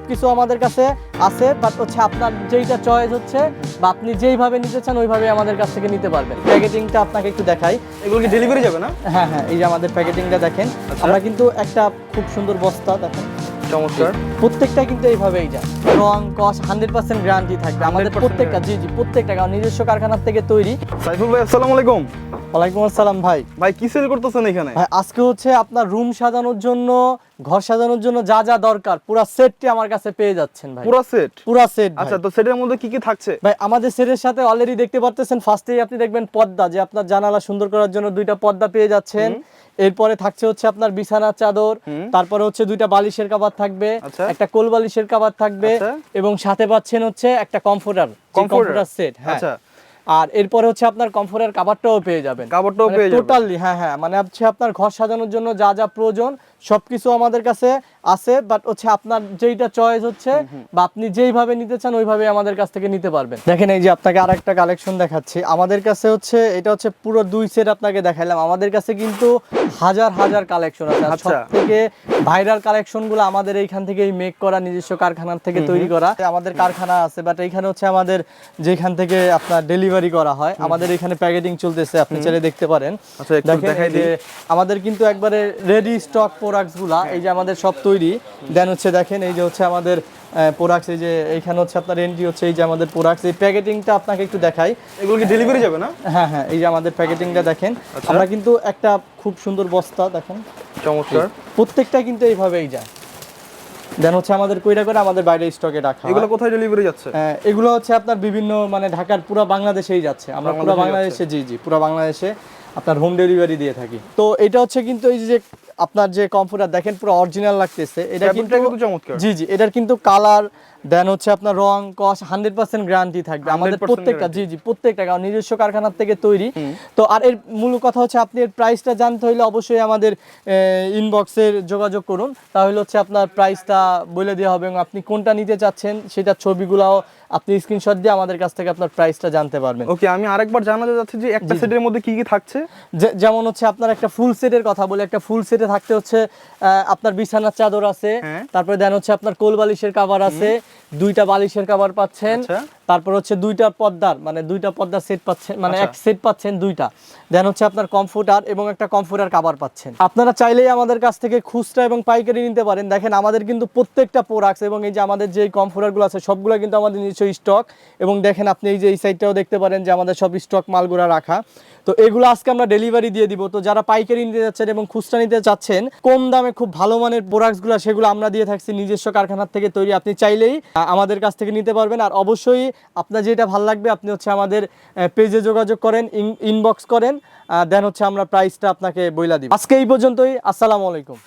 সবকিছু আমাদের কাছে আছে, বাট হচ্ছে আপনার যেইটা চয়েস হচ্ছে বা আপনি যেইভাবে নিতে চান ওইভাবে আমাদের কাছ থেকে নিতে পারবেন। প্যাকেটিংটা আপনাকে একটু দেখাই। এগুলো কি ডেলিভারি যাবে না? হ্যাঁ হ্যাঁ, এই যে আমাদের প্যাকেটিংটা দেখেন। আমরা কিন্তু একটা খুব সুন্দর বস্তা দেখেন, চমৎকার। প্রত্যেকটা কিন্তু এইভাবেই যায়। রং কস 100% গ্যারান্টি থাকবে আমাদের 100% প্রত্যেকটা। জি জি, প্রত্যেকটা কারণ নিজস্ব কারখানার থেকে তৈরি। সাইফুল ভাই আসসালামু আলাইকুম। ওয়ালাইকুম আসসালাম ভাই। ভাই কি সেল করতেছেন এখানে? ভাই আজকে হচ্ছে আপনার রুম সাজানোর জন্য, ঘর সাজানোর জন্য যা যা দরকার পুরো সেটটি আমার কাছে পেয়ে যাচ্ছেন ভাই। পুরো সেট? পুরো সেট। আচ্ছা, তো সেটের মধ্যে কি কি থাকছে? ভাই আমাদের সেটের সাথে অলরেডি দেখতে পারতেছেন, ফার্স্টেই আপনি দেখবেন পর্দা, যে আপনার জানালা সুন্দর করার জন্য দুইটা পর্দা পেয়ে যাচ্ছেন। এরপরে থাকছে হচ্ছে আপনার বিছানার চাদর, তারপরে হচ্ছে দুইটা বালিশের কভার থাকবে, একটা কোল বালিশের কভার থাকবে, এবং সাথে পাচ্ছেন হচ্ছে একটা কমফোর্টার সেট। হ্যাঁ, আর এরপরে হচ্ছে আপনার কমফোর্টের কভারটাও পেয়ে যাবেন। কভারটাও পেয়ে যাবেন টোটালি। হ্যাঁ হ্যাঁ, মানে হচ্ছে আপনার ঘর সাজানোর জন্য যা যা প্রয়োজন সবকিছু আমাদের কাছে আছে, বাট হচ্ছে আপনার যেইটা চয়েস হচ্ছে বা আপনি যেইভাবে নিতে চান ওইভাবে আমাদের কাছ থেকে নিতে পারবেন। দেখেন এই যে আপনাকে আরেকটা কালেকশন দেখাচ্ছি। আমাদের কাছে হচ্ছে এটা হচ্ছে পুরো 2 সেট আপনাকে দেখাইলাম। আমাদের কাছে কিন্তু হাজার হাজার কালেকশন আছে। আর সবথেকে ভাইরাল কালেকশনগুলো আমাদের এইখান থেকেই মেক করা, নিজস্ব কারখানার থেকে তৈরি করা। আমাদের কারখানা আছে, বাট এইখানে হচ্ছে আমাদের যেখান থেকে আপনার ডেলিভারি করা হয়, আমাদের এখানে প্যাকেটিং চলতেছে, আপনি চাইলে দেখতে পারেন। দেখেন যে আমাদের কিন্তু একবারে রেডি স্টক প্রোডাক্টস গুলা, এই যে আমাদের সব তৈরি। দেন হচ্ছে দেখেন এই যে হচ্ছে আমাদের প্রোডাক্টস, এই যে এইখানে হচ্ছে আপনার এন্ট্রি হচ্ছে এই যে আমাদের প্রোডাক্টস। এই প্যাকেটিংটা আপনাকে একটু দেখাই। এগুলো কি ডেলিভারি যাবে না? হ্যাঁ হ্যাঁ, এই যে আমাদের প্যাকেটিংটা দেখেন। আমরা কিন্তু একটা খুব সুন্দর বস্তা দেখেন, চমৎকার। প্রত্যেকটা কিন্তু এইভাবেই যায়। দেন হচ্ছে আমাদের কইরা করে আমাদের বাইরে স্টকে রাখা। এগুলো কোথায় ডেলিভারি যাচ্ছে? এগুলো হচ্ছে আপনার বিভিন্ন মানে ঢাকার পুরো বাংলাদেশেই যাচ্ছে। আমরা পুরো বাংলাদেশে, জি জি, পুরো বাংলাদেশে আপনার হোম ডেলিভারি দিয়ে থাকি। তো এটা হচ্ছে কিন্তু এই যে আপনার যে কমফোর্টার দেখেন পুরো অরিজিনাল লাগতেছে। এটা কিন্তু চমৎকার। জি জি, এটার কিন্তু কালার, দেন হচ্ছে আপনার রং কস 100% গ্যারান্টি থাকবে আমাদের প্রত্যেকটা। জি জি, প্রত্যেকটা কারণ নিজস্ব কারখানার থেকে তৈরি। তো আর এর মূল কথা হচ্ছে আপনি এর প্রাইসটা জানতে হইলে অবশ্যই আমাদের ইনবক্সে যোগাযোগ করুন, তাহলে হচ্ছে আপনার প্রাইসটা বলে দেওয়া হবে, এবং আপনি কোনটা নিতে চাচ্ছেন সেটা ছবিগুলাও আপনি স্ক্রিনশট দিয়ে আমাদের কাছ থেকে আপনার প্রাইসটা জানতে পারবেন। ওকে, আমি আরেকবার জানাতে যাচ্ছি যে একটা সেটের মধ্যে কি কি থাকছে। যেমন হচ্ছে আপনার একটা ফুল সেটের কথা বলে, একটা ফুল সেটে থাকতে হচ্ছে আপনার বিছানার চাদর আছে, তারপরে দেন হচ্ছে আপনার কোল বালিশের কভার আছে, দুইটা বালিশের কভার পাচ্ছেন, তারপর হচ্ছে দুইটা পর্দার মানে দুইটা পর্দার সেট পাচ্ছেন, মানে এক সেট পাচ্ছেন দুইটা। দেন হচ্ছে আপনার কমফোর্টার এবং একটা কমফোর্টার কভার পাচ্ছেন। আপনারা চাইলেই আমাদের কাছ থেকে খুচরা এবং পাইকারি নিতে পারেন। দেখেন আমাদের কিন্তু প্রত্যেকটা প্রোডাক্টস এবং এই যে আমাদের যে কমফোর্টারগুলো আছে সবগুলো কিন্তু আমাদের নিজস্ব স্টক। এবং দেখেন আপনি এই যে এই সাইডটাও দেখতে পারেন যে আমাদের সব স্টক মালগুলো রাখা। তো এগুলো আজকে আমরা ডেলিভারি দিয়ে দিব। তো যারা পাইকারি নিতে যাচ্ছেন এবং খুচরা নিতে চাচ্ছেন কম দামে খুব ভালো মানের প্রোডাক্টসগুলো, সেগুলো আমরা দিয়ে থাকছি নিজস্ব কারখানার থেকে তৈরি। আপনি চাইলেই আমাদের কাছ থেকে নিতে পারবেন। আর অবশ্যই আপনার যেটা ভালো লাগবে আপনি হচ্ছে আমাদের পেজে যোগাযোগ করেন, ইনবক্স করেন, দেন হচ্ছে আমরা প্রাইসটা আপনাকে বইলা দিব। আজকে এই পর্যন্তই। আসসালামু আলাইকুম।